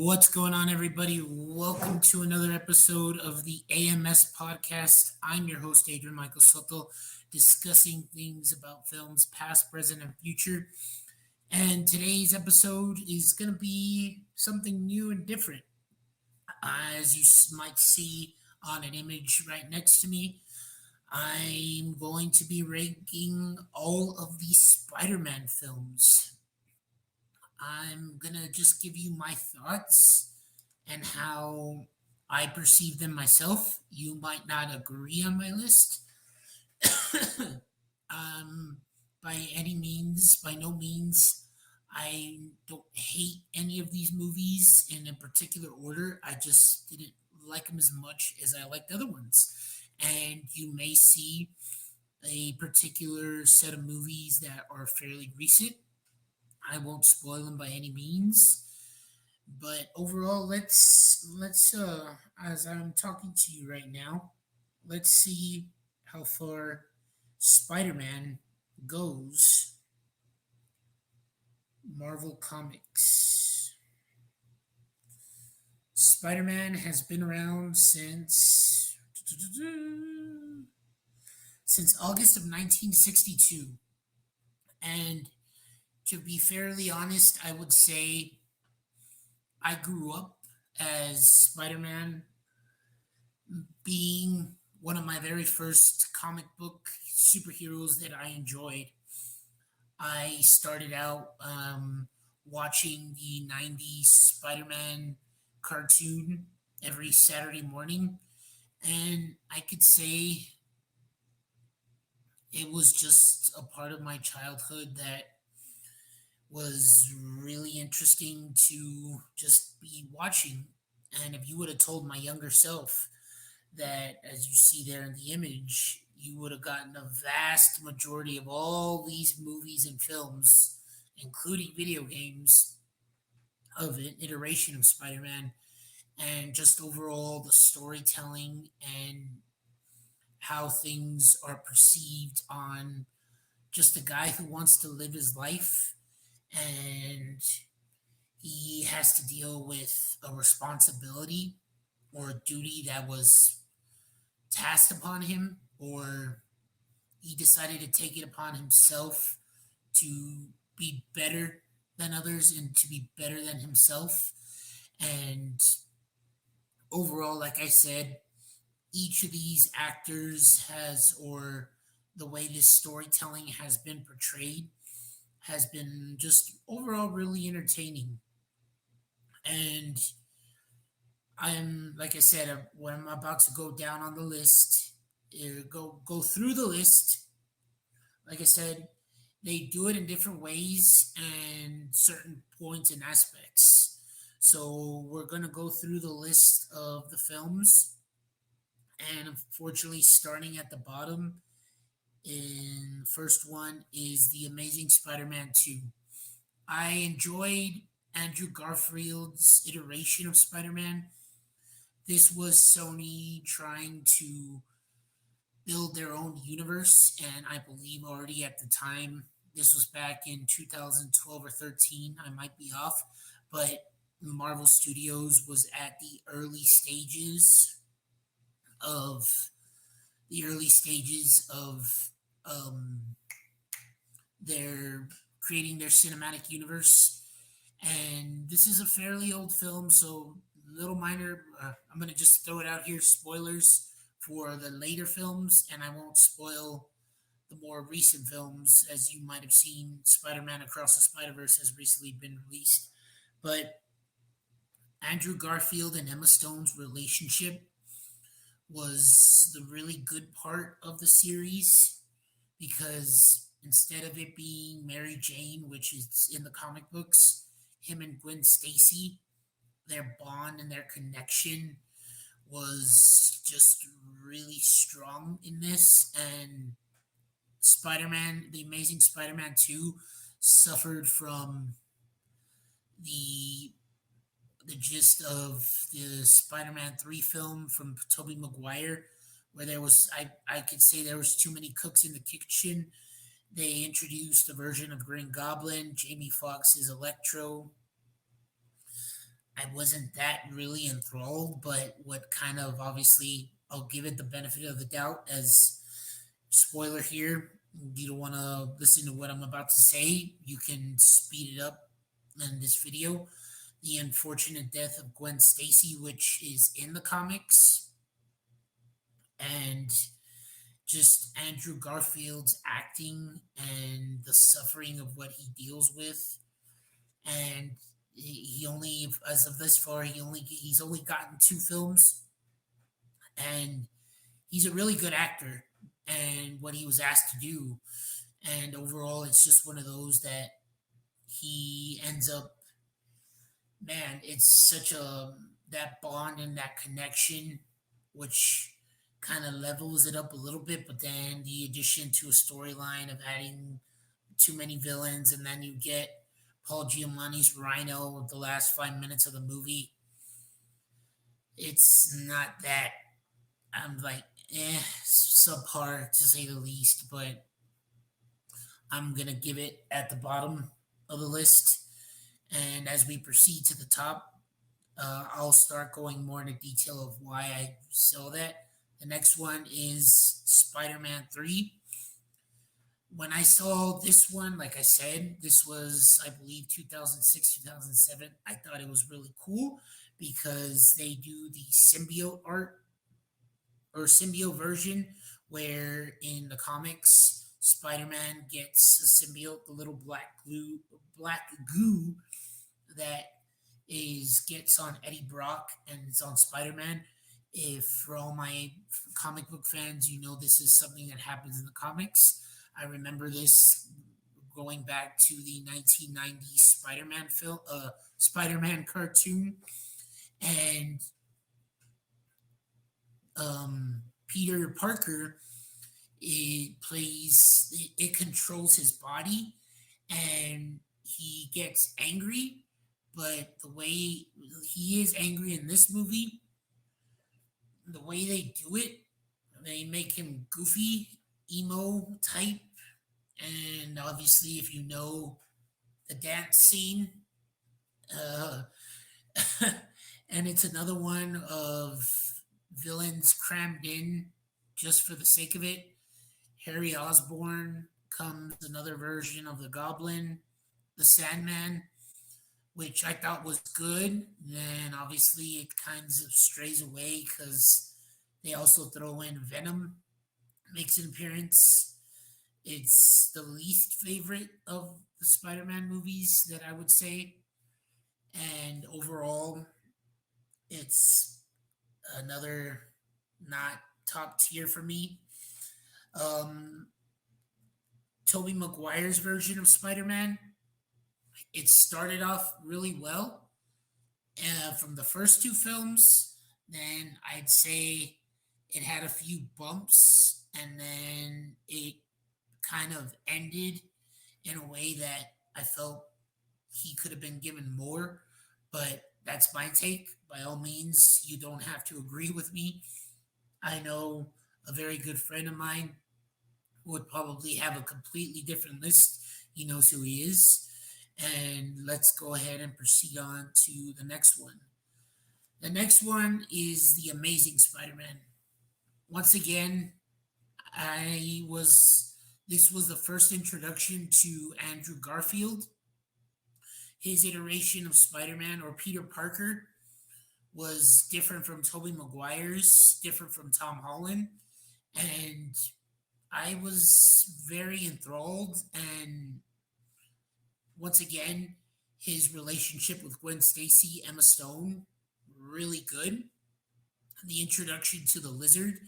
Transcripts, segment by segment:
What's going on, everybody? Welcome to another episode of the AMS podcast. I'm your host, Adrian Michael Soto, discussing things about films past, present, and future. And today's episode is going to be something new and different. As you might see on an image right next to me, I'm going to be ranking all of the Spider Man films. I'm going to just give you my thoughts and how I perceive them myself. You might not agree on my list. um, by any means, by no means, I don't hate any of these movies in a particular order. I just didn't like them as much as I liked other ones. And you may see a particular set of movies that are fairly recent. I won't spoil them by any means. But overall, let's as I'm talking to you right now, let's see how far Spider-Man goes. Marvel Comics. Spider-Man has been around since August of 1962. And to be fairly honest, I would say I grew up as Spider-Man being one of my very first comic book superheroes that I enjoyed. I started out watching the 90s Spider-Man cartoon every Saturday morning, and I could say it was just a part of my childhood that was really interesting to just be watching. And if you would have told my younger self that, as you see there in the image, you would have gotten a vast majority of all these movies and films, including video games, of an iteration of Spider Man, and just overall the storytelling and how things are perceived on just a guy who wants to live his life, and he has to deal with a responsibility or a duty that was tasked upon him, or he decided to take it upon himself to be better than others and to be better than himself. And overall, like I said, each of these actors has, or the way this storytelling has been portrayed, has been just overall really entertaining. And I'm, like I said, when I'm about to go down on the list, go through the list. Like I said, they do it in different ways and certain points and aspects. So we're gonna go through the list of the films, and unfortunately, starting at the bottom, in first one is The Amazing Spider-Man 2. I enjoyed Andrew Garfield's iteration of Spider-Man. This was Sony trying to build their own universe, and I believe already at the time, this was back in 2012 or 13, I might be off, but Marvel Studios was at of the early stages of their creating their cinematic universe. And this is a fairly old film, so little minor. I'm gonna just throw it out here: spoilers for the later films, and I won't spoil the more recent films. As you might have seen, Spider-Man Across the Spider-Verse has recently been released, but Andrew Garfield and Emma Stone's relationship was the really good part of the series, because instead of it being Mary Jane, which is in the comic books, him and Gwen Stacy, their bond and their connection was just really strong in this. And Spider-Man, The Amazing Spider-Man 2, suffered from the the gist of the Spider-Man 3 film from Tobey Maguire, where I could say there was too many cooks in the kitchen. They introduced a version of Green Goblin, Jamie Foxx's Electro, I wasn't that really enthralled, but what kind of obviously I'll give it the benefit of the doubt as spoiler here. You don't want to listen to what I'm about to say. You can speed it up in this video. The unfortunate death of Gwen Stacy, which is in the comics, and just Andrew Garfield's acting and the suffering of what he deals with. And he only, as of this far, he's only gotten two films, and he's a really good actor. And what he was asked to do, and overall, it's just one of those that he ends up, man, it's such a that bond and that connection, which kind of levels it up a little bit. But then the addition to a storyline of adding too many villains, and then you get Paul Giamatti's Rhino the last 5 minutes of the movie. It's not that I'm like subpar to say the least, but I'm gonna give it at the bottom of the list. And as we proceed to the top, I'll start going more into detail of why I saw that. The next one is Spider-Man 3. When I saw this one, like I said, this was, I believe, 2006, 2007. I thought it was really cool because they do the symbiote art or symbiote version, where in the comics, Spider-Man gets a symbiote, the little black goo that is gets on Eddie Brock and it's on Spider-Man. If for all my comic book fans, you know this is something that happens in the comics. I remember this going back to the 1990s Spider-Man film, Spider-Man cartoon, and Peter Parker. It controls his body, and he gets angry. But the way he is angry in this movie, the way they do it, they make him goofy, emo type, and obviously, if you know the dance scene, uh, and it's another one of villains crammed in just for the sake of it. Harry Osborn comes another version of the Goblin, the Sandman, which I thought was good. Then obviously it kind of strays away because they also throw in Venom, makes an appearance. It's the least favorite of the Spider-Man movies that I would say, and overall, it's another not top tier for me. Um, Tobey Maguire's version of Spider-Man, it started off really well from the first two films. Then I'd say it had a few bumps, and then it kind of ended in a way that I felt he could have been given more. But that's my take. By all means, you don't have to agree with me. I know a very good friend of mine would probably have a completely different list. He knows who he is. And let's go ahead and proceed on to the next one. The next one is The Amazing Spider Man. Once again, this was the first introduction to Andrew Garfield. His iteration of Spider Man or Peter Parker was different from Tobey Maguire's, different from Tom Holland. And I was very enthralled. And once again, his relationship with Gwen Stacy, Emma Stone, really good. The introduction to the lizard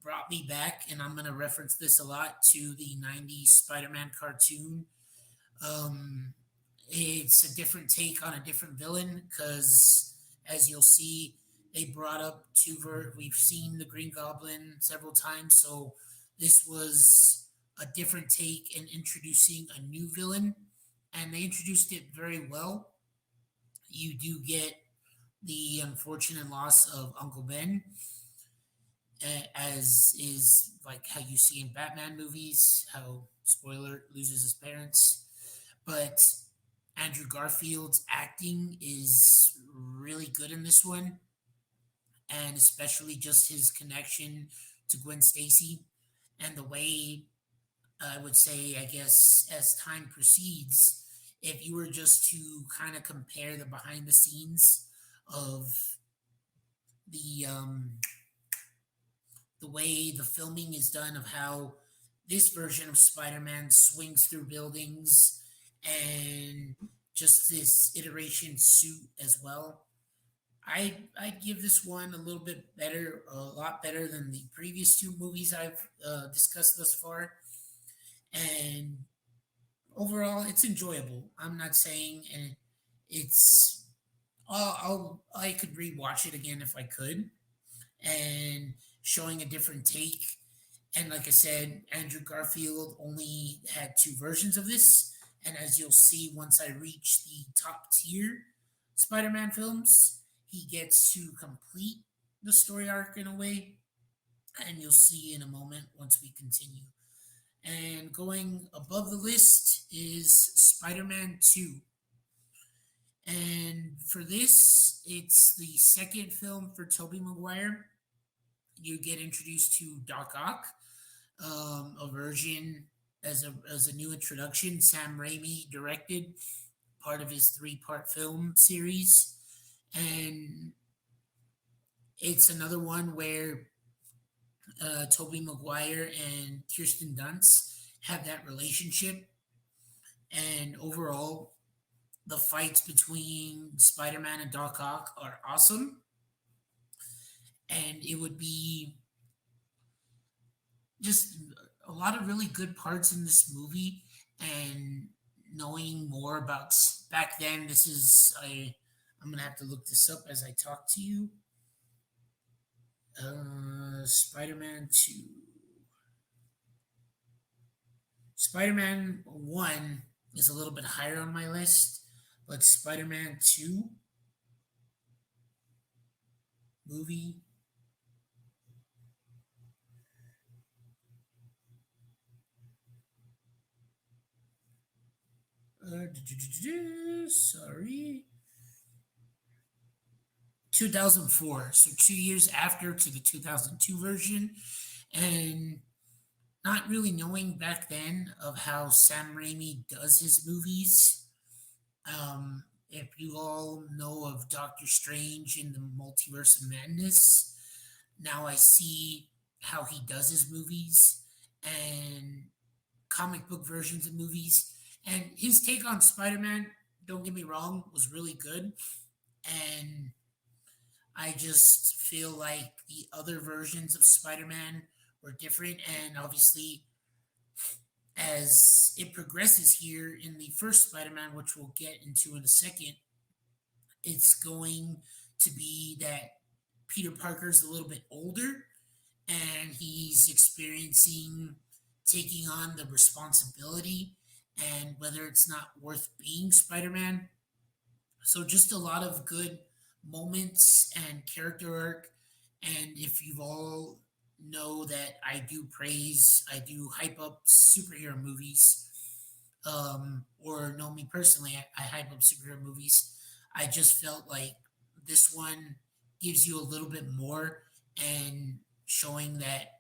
brought me back, and I'm going to reference this a lot to the 90s Spider Man cartoon. Um, it's a different take on a different villain because, as you'll see, they brought up we've seen the Green Goblin several times, so this was a different take in introducing a new villain, and they introduced it very well. You do get the unfortunate loss of Uncle Ben, as is like how you see in Batman movies, how spoiler loses his parents. But Andrew Garfield's acting is really good in this one, and especially just his connection to Gwen Stacy and the way I would say, I guess, as time proceeds, if you were just to kind of compare the behind the scenes of the the way the filming is done of how this version of Spider-Man swings through buildings and just this iteration suit as well. I'd give this one a little bit better, a lot better than the previous two movies I've discussed thus far. And overall, it's enjoyable. I'm not saying it's. I could rewatch it again if I could, and showing a different take. And like I said, Andrew Garfield only had two versions of this. And as you'll see, once I reach the top tier Spider Man films, he gets to complete the story arc in a way. And you'll see in a moment once we continue. And going above the list is Spider Man 2. And for this, it's the second film for Tobey Maguire. You get introduced to Doc Ock, a version as a new introduction. Sam Raimi directed part of his three-part film series, and it's another one where Tobey Maguire and Kirsten Dunst have that relationship, and overall, the fights between Spider-Man and Doc Ock are awesome, and it would be just a lot of really good parts in this movie. And knowing more about back then, this is I'm gonna have to look this up as I talk to you. Spider-Man 2. Spider-Man 1 is a little bit higher on my list, but Spider-Man 2 movie. Sorry. 2004, so 2 years after to the 2002 version. And not really knowing back then of how Sam Raimi does his movies. If you all know of Doctor Strange in the Multiverse of Madness, now I see how he does his movies and comic book versions of movies. And his take on Spider Man, don't get me wrong, was really good. And I just feel like the other versions of Spider Man were different. And obviously, as it progresses here in the first Spider Man, which we'll get into in a second, it's going to be that Peter Parker's a little bit older and he's experiencing taking on the responsibility and whether it's not worth being Spider Man. So, just a lot of good moments and character arc. And if you all know that I do hype up superhero movies, or know me personally, I hype up superhero movies. I just felt like this one gives you a little bit more and showing that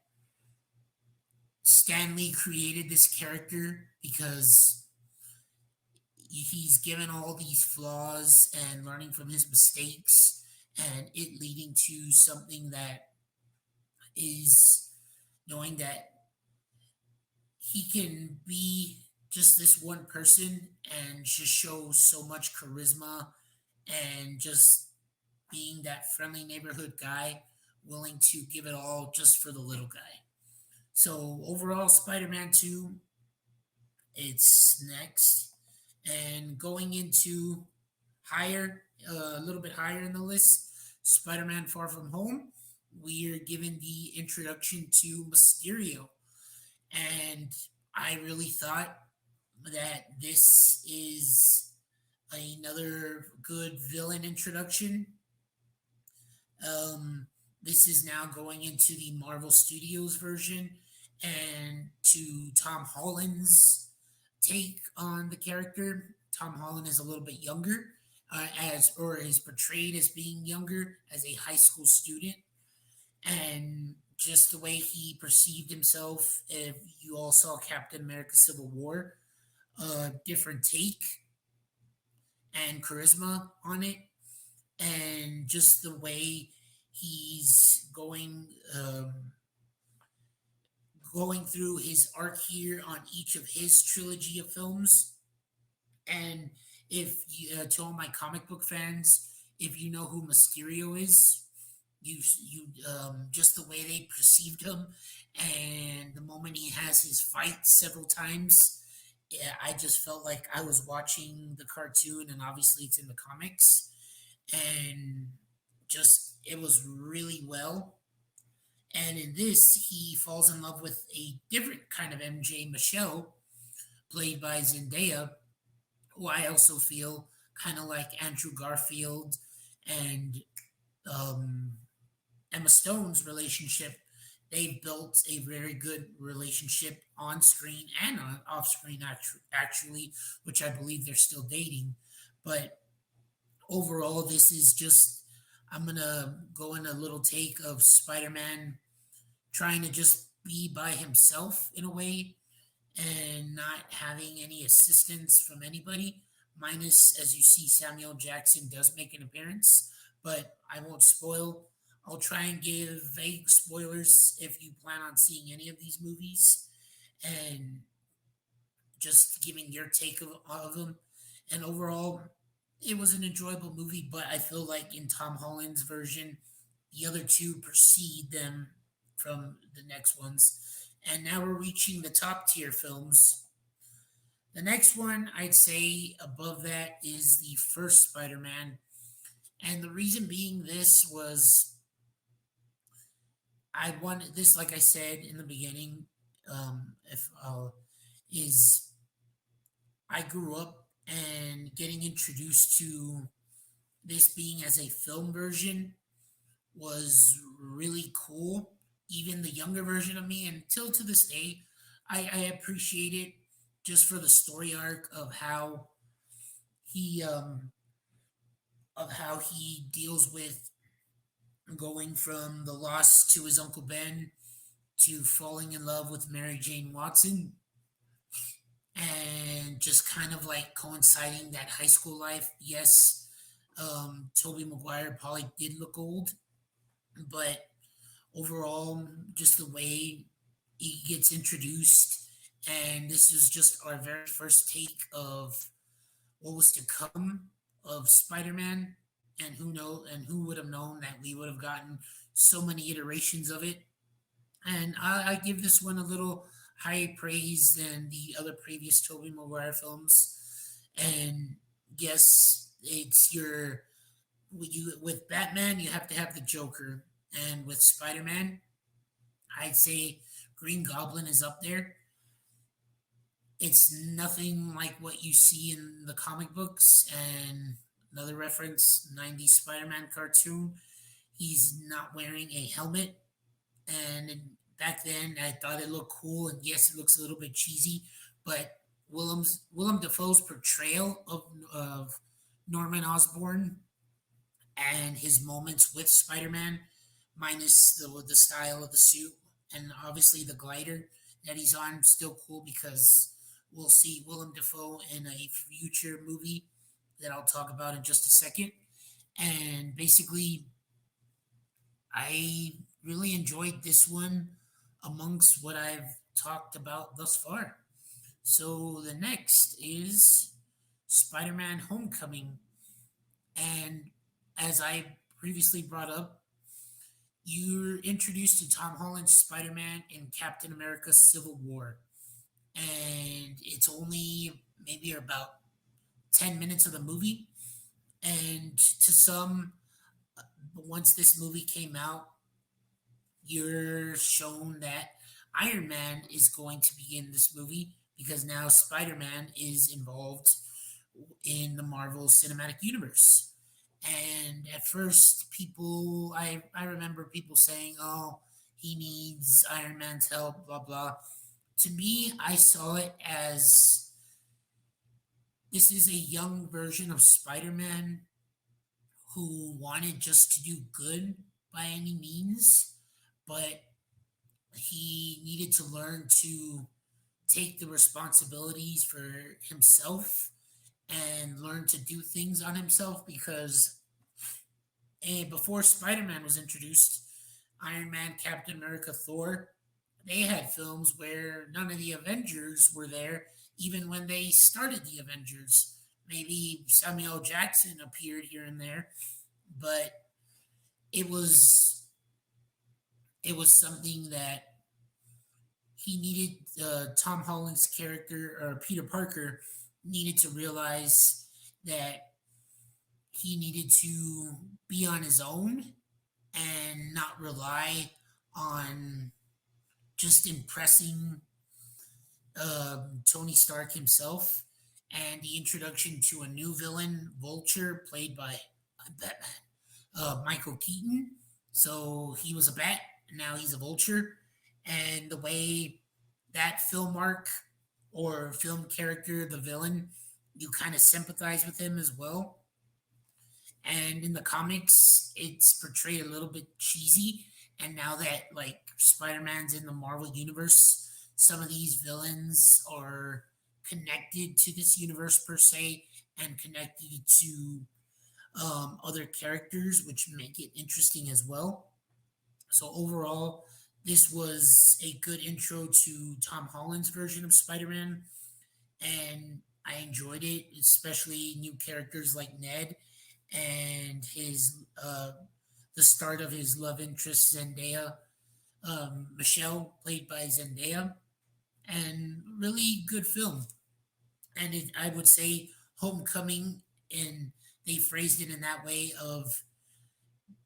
Stanley created this character because he's given all these flaws and learning from his mistakes and it leading to something that is knowing that he can be just this one person and just show so much charisma and just being that friendly neighborhood guy willing to give it all just for the little guy. So overall, Spider-Man 2, it's next. And going into a little bit higher in the list, Spider-Man Far From Home, we are given the introduction to Mysterio. And I really thought that this is another good villain introduction. This is now going into the Marvel Studios version and to Tom Holland's take on the character. Tom Holland is a little bit younger, as or is portrayed as being younger as a high school student, and just the way he perceived himself. If you all saw Captain America: Civil War, different take and charisma on it, and just the way he's going through his arc here on each of his trilogy of films. And if you, to all my comic book fans, if you know who Mysterio is, you just the way they perceived him, and the moment he has his fight several times, yeah, I just felt like I was watching the cartoon, and obviously it's in the comics, and just it was really well. And in this, he falls in love with a different kind of MJ, Michelle, played by Zendaya, who I also feel kind of like Andrew Garfield and um, Emma Stone's relationship. They've built a very good relationship on screen and on off screen, actually, which I believe they're still dating. But overall, this is just, I'm going to go in a little take of Spider Man trying to just be by himself in a way and not having any assistance from anybody. Minus, as you see, Samuel Jackson does make an appearance, but I won't spoil. I'll try and give vague spoilers if you plan on seeing any of these movies, and just giving your take of them. And overall, it was an enjoyable movie, but I feel like in Tom Holland's version, the other two precede them from the next ones. And now we're reaching the top tier films. The next one I'd say above that is the first Spider Man. And the reason being this was I wanted this, like I said in the beginning, if is I grew up and getting introduced to this being as a film version was really cool. Even the younger version of me, until to this day, I appreciate it just for the story arc he um, of how he deals with going from the loss to his Uncle Ben to falling in love with Mary Jane Watson, and just kind of like coinciding that high school life. Yes, Toby Maguire probably did look old, but overall, just the way he gets introduced, and this is just our very first take of what was to come of Spider-Man, and who would have known that we would have gotten so many iterations of it. And I give this one a little higher praise than the other previous Tobey Maguire films. And yes, it's your with Batman you have to have the Joker, and with Spider-Man, I'd say Green Goblin is up there. It's nothing like what you see in the comic books. And another reference, 90s Spider-Man cartoon, he's not wearing a helmet. And back then, I thought it looked cool. And yes, it looks a little bit cheesy, but Willem Dafoe's portrayal of Norman Osborn and his moments with Spider-Man, minus the style of the suit and obviously the glider that he's on, still cool because we'll see Willem Dafoe in a future movie that I'll talk about in just a second. And basically, I really enjoyed this one amongst what I've talked about thus far. So the next is Spider Man Homecoming. And as I previously brought up, you're introduced to Tom Holland's Spider Man in Captain America Civil War. And it's only maybe about 10 minutes of the movie. And to some, once this movie came out, you're shown that Iron Man is going to be in this movie because now Spider Man is involved in the Marvel Cinematic Universe. And at first, I remember people saying, oh, he needs Iron Man's help, blah, blah. To me, I saw it as This is a young version of Spider-Man who wanted just to do good by any means, but he needed to learn to take the responsibilities for himself and learn to do things on himself because before Spider-Man was introduced, Iron Man, Captain America, Thor, they had films where none of the Avengers were there, even when they started the Avengers. Maybe Samuel Jackson appeared here and there, but it was it was something that he needed. Tom Holland's character or Peter Parker needed to realize that he needed to be on his own and not rely on just impressing Tony Stark himself, and the introduction to a new villain, Vulture, played by Batman, Michael Keaton. So he was a bat, and now he's a vulture. And the way that film arc or film character, the villain, you kind of sympathize with him as well. And in the comics, it's portrayed a little bit cheesy. And now that like Spider-Man's in the Marvel universe, some of these villains are connected to this universe per se and connected to other characters, which make it interesting as well. So overall, this was a good intro to Tom Holland's version of Spider-Man, and I enjoyed it, especially new characters like Ned and his the start of his love interest Zendaya, Michelle, played by Zendaya, and really good film. And I would say Homecoming, and they phrased it in that way of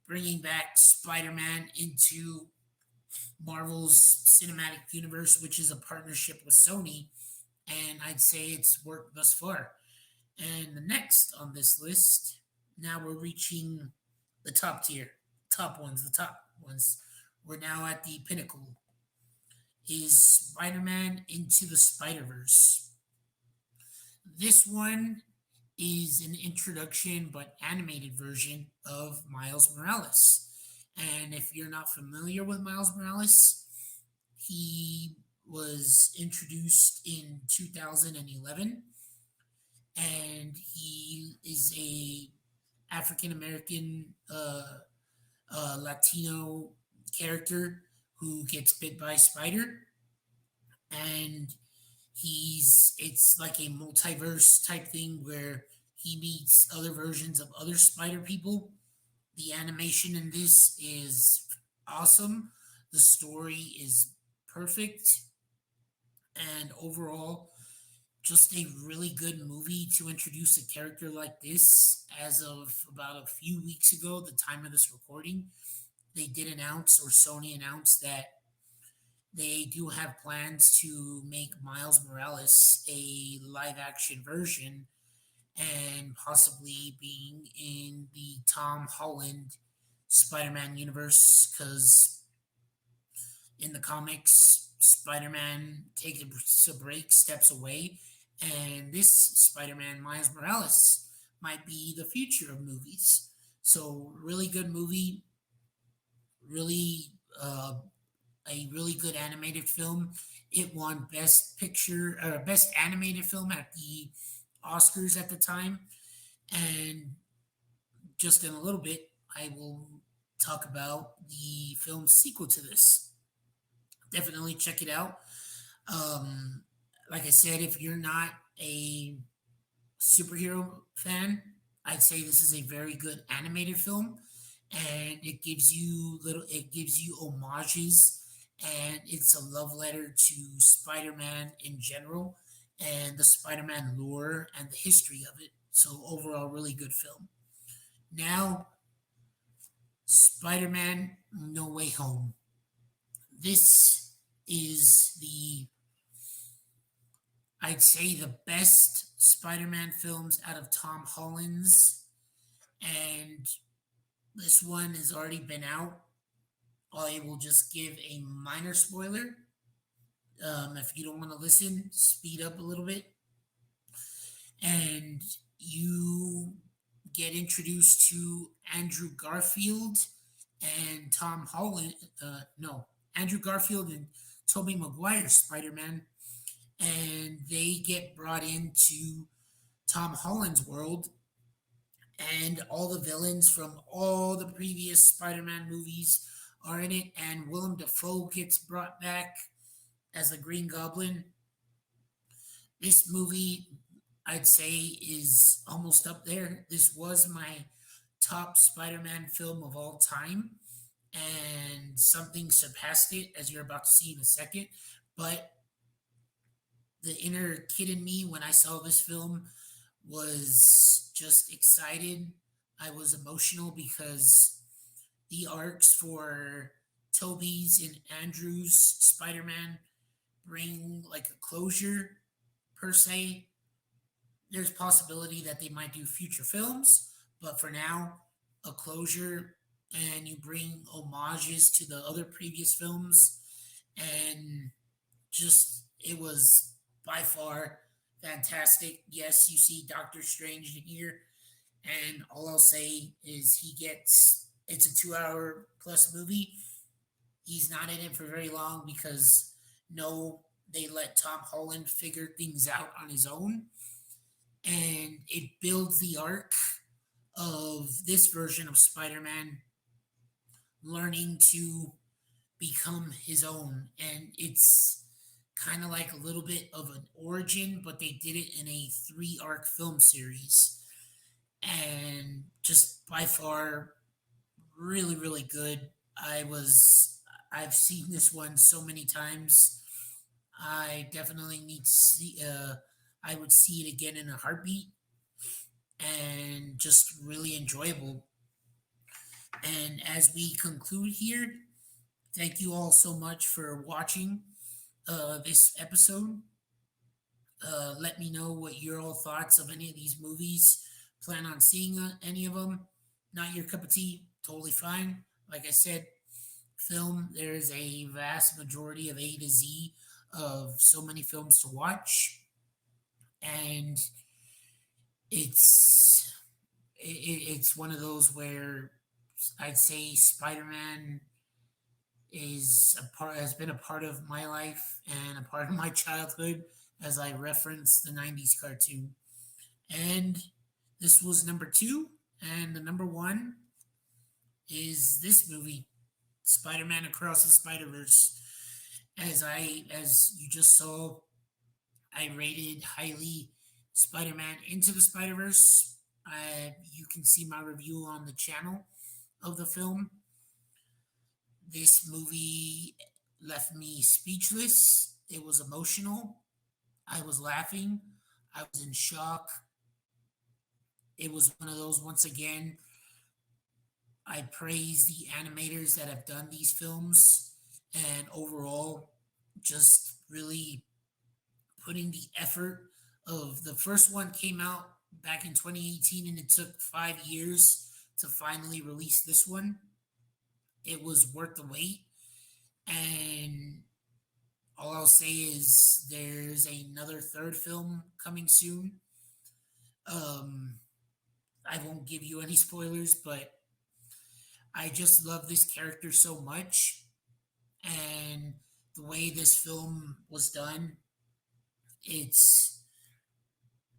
bringing back Spider-Man into Marvel's cinematic universe, which is a partnership with Sony, and I'd say it's worked thus far. And the next on this list, now we're reaching the top tier, the top ones. We're now at the pinnacle. Is Spider-Man Into the Spider-Verse. This one is an introduction but animated version of Miles Morales. And if you're not familiar with Miles Morales, he was introduced in 2011, and he is a African American Latino character who gets bit by a spider, and it's like a multiverse type thing where he meets other versions of other spider people. The animation in this is awesome. The story is perfect, and overall, just a really good movie to introduce a character like this. As of about a few weeks ago, the time of this recording, they did announce, or Sony announced, that they do have plans to make Miles Morales a live action version and possibly being in the Tom Holland Spider-Man universe, because in the comics, Spider-Man takes a break, steps away, and this Spider-Man, Miles Morales, might be the future of movies. So, really good movie, really a really good animated film. It won Best Picture or Best Animated Film at the Oscars at the time, and just in a little bit, I will talk about the film sequel to this. Definitely check it out. Um, like I said, if you're not a superhero fan, I'd say this is a very good animated film, and it gives you homages, and it's a love letter to Spider-Man in general and the Spider-Man lore and the history of it. So overall, really good film. Now, Spider-Man No Way Home. This is I'd say the best Spider-Man films out of Tom Holland's, and this one has already been out. I will just give a minor spoiler. If you don't want to listen, speed up a little bit. and you get introduced to Andrew Garfield and Tom Holland. No, Andrew Garfield and Tobey Maguire's Spider Man, and they get brought into Tom Holland's world, and all the villains from all the previous Spider Man movies are in it, and Willem Dafoe gets brought back as the Green Goblin. This movie, I'd say, is almost up there. This was my top Spider Man film of all time, and something surpassed it, as you're about to see in a second. But the inner kid in me, when I saw this film, was just excited. I was emotional because the arcs for Toby's and Andrew's Spider Man bring like a closure per se. There's possibility that they might do future films, but for now, a closure, and you bring homages to the other previous films, and just it was by far fantastic. Yes, you see Doctor Strange in here, and all I'll say is he gets it's a 2 hour plus movie. He's not in it for very long because no, they let Tom Holland figure things out on his own, and it builds the arc of this version of Spider-Man learning to become his own, and it's kind of like a little bit of an origin, but they did it in a 3 arc film series, and just by far really really good. I've seen this one so many times. I definitely need to see. I would see it again in a heartbeat, and just really enjoyable. And as we conclude here, thank you all so much for watching this episode. Let me know what your all thoughts of any of these movies. Plan on seeing any of them? Not your cup of tea? Totally fine. Like I said, film, there is a vast majority of A to Z of so many films to watch, and it's it's one of those where I'd say Spider-Man is a part has been a part of my life and a part of my childhood, as I referenced the 90s cartoon. And this was number 2, and the number 1 is this movie, Spider-Man Across the Spider-Verse. As you just saw, I rated highly Spider-Man Into the Spider-Verse. You can see my review on the channel of the film. This movie left me speechless. It was emotional. I was laughing. I was in shock. It was one of those, once again, I praise the animators that have done these films, and overall, just really putting the effort of the first one came out back in 2018, and it took 5 years to finally release this one. It was worth the wait, and all I'll say is there's another third film coming soon. Um, I won't give you any spoilers, but I just love this character so much, and the way this film was done, it's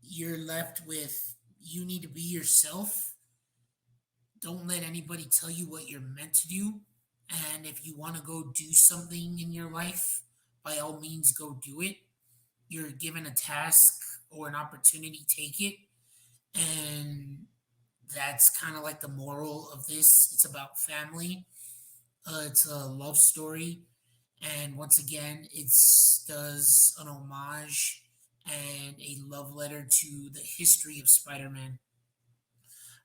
you're left with you need to be yourself. Don't let anybody tell you what you're meant to do. And if you want to go do something in your life, by all means, go do it. You're given a task or an opportunity, take it. And that's kind of like the moral of this. It's about family, it's a love story. And once again, it does an homage and a love letter to the history of Spider Man.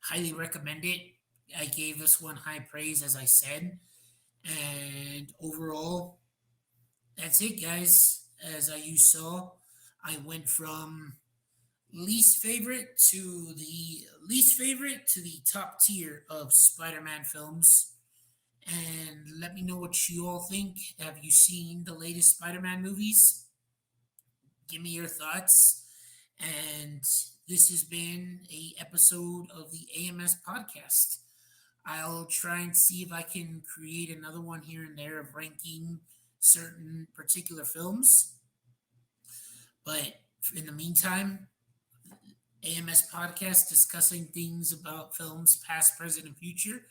Highly recommend it. I gave this one high praise, as I said. And overall, that's it, guys. As you saw, I went from least favorite to the top tier of Spider-Man films. And let me know what you all think. Have you seen the latest Spider-Man movies? Give me your thoughts. And This has been a episode of the AMS podcast. I'll try and see if I can create another one here and there of ranking certain particular films. But in the meantime, AMS podcast discussing things about films past, present, and future.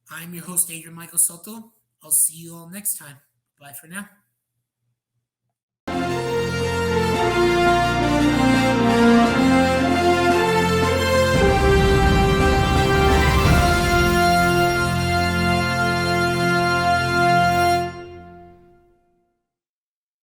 I'm your host, Adrian Michael Soto. I'll see you all next time. Bye for now.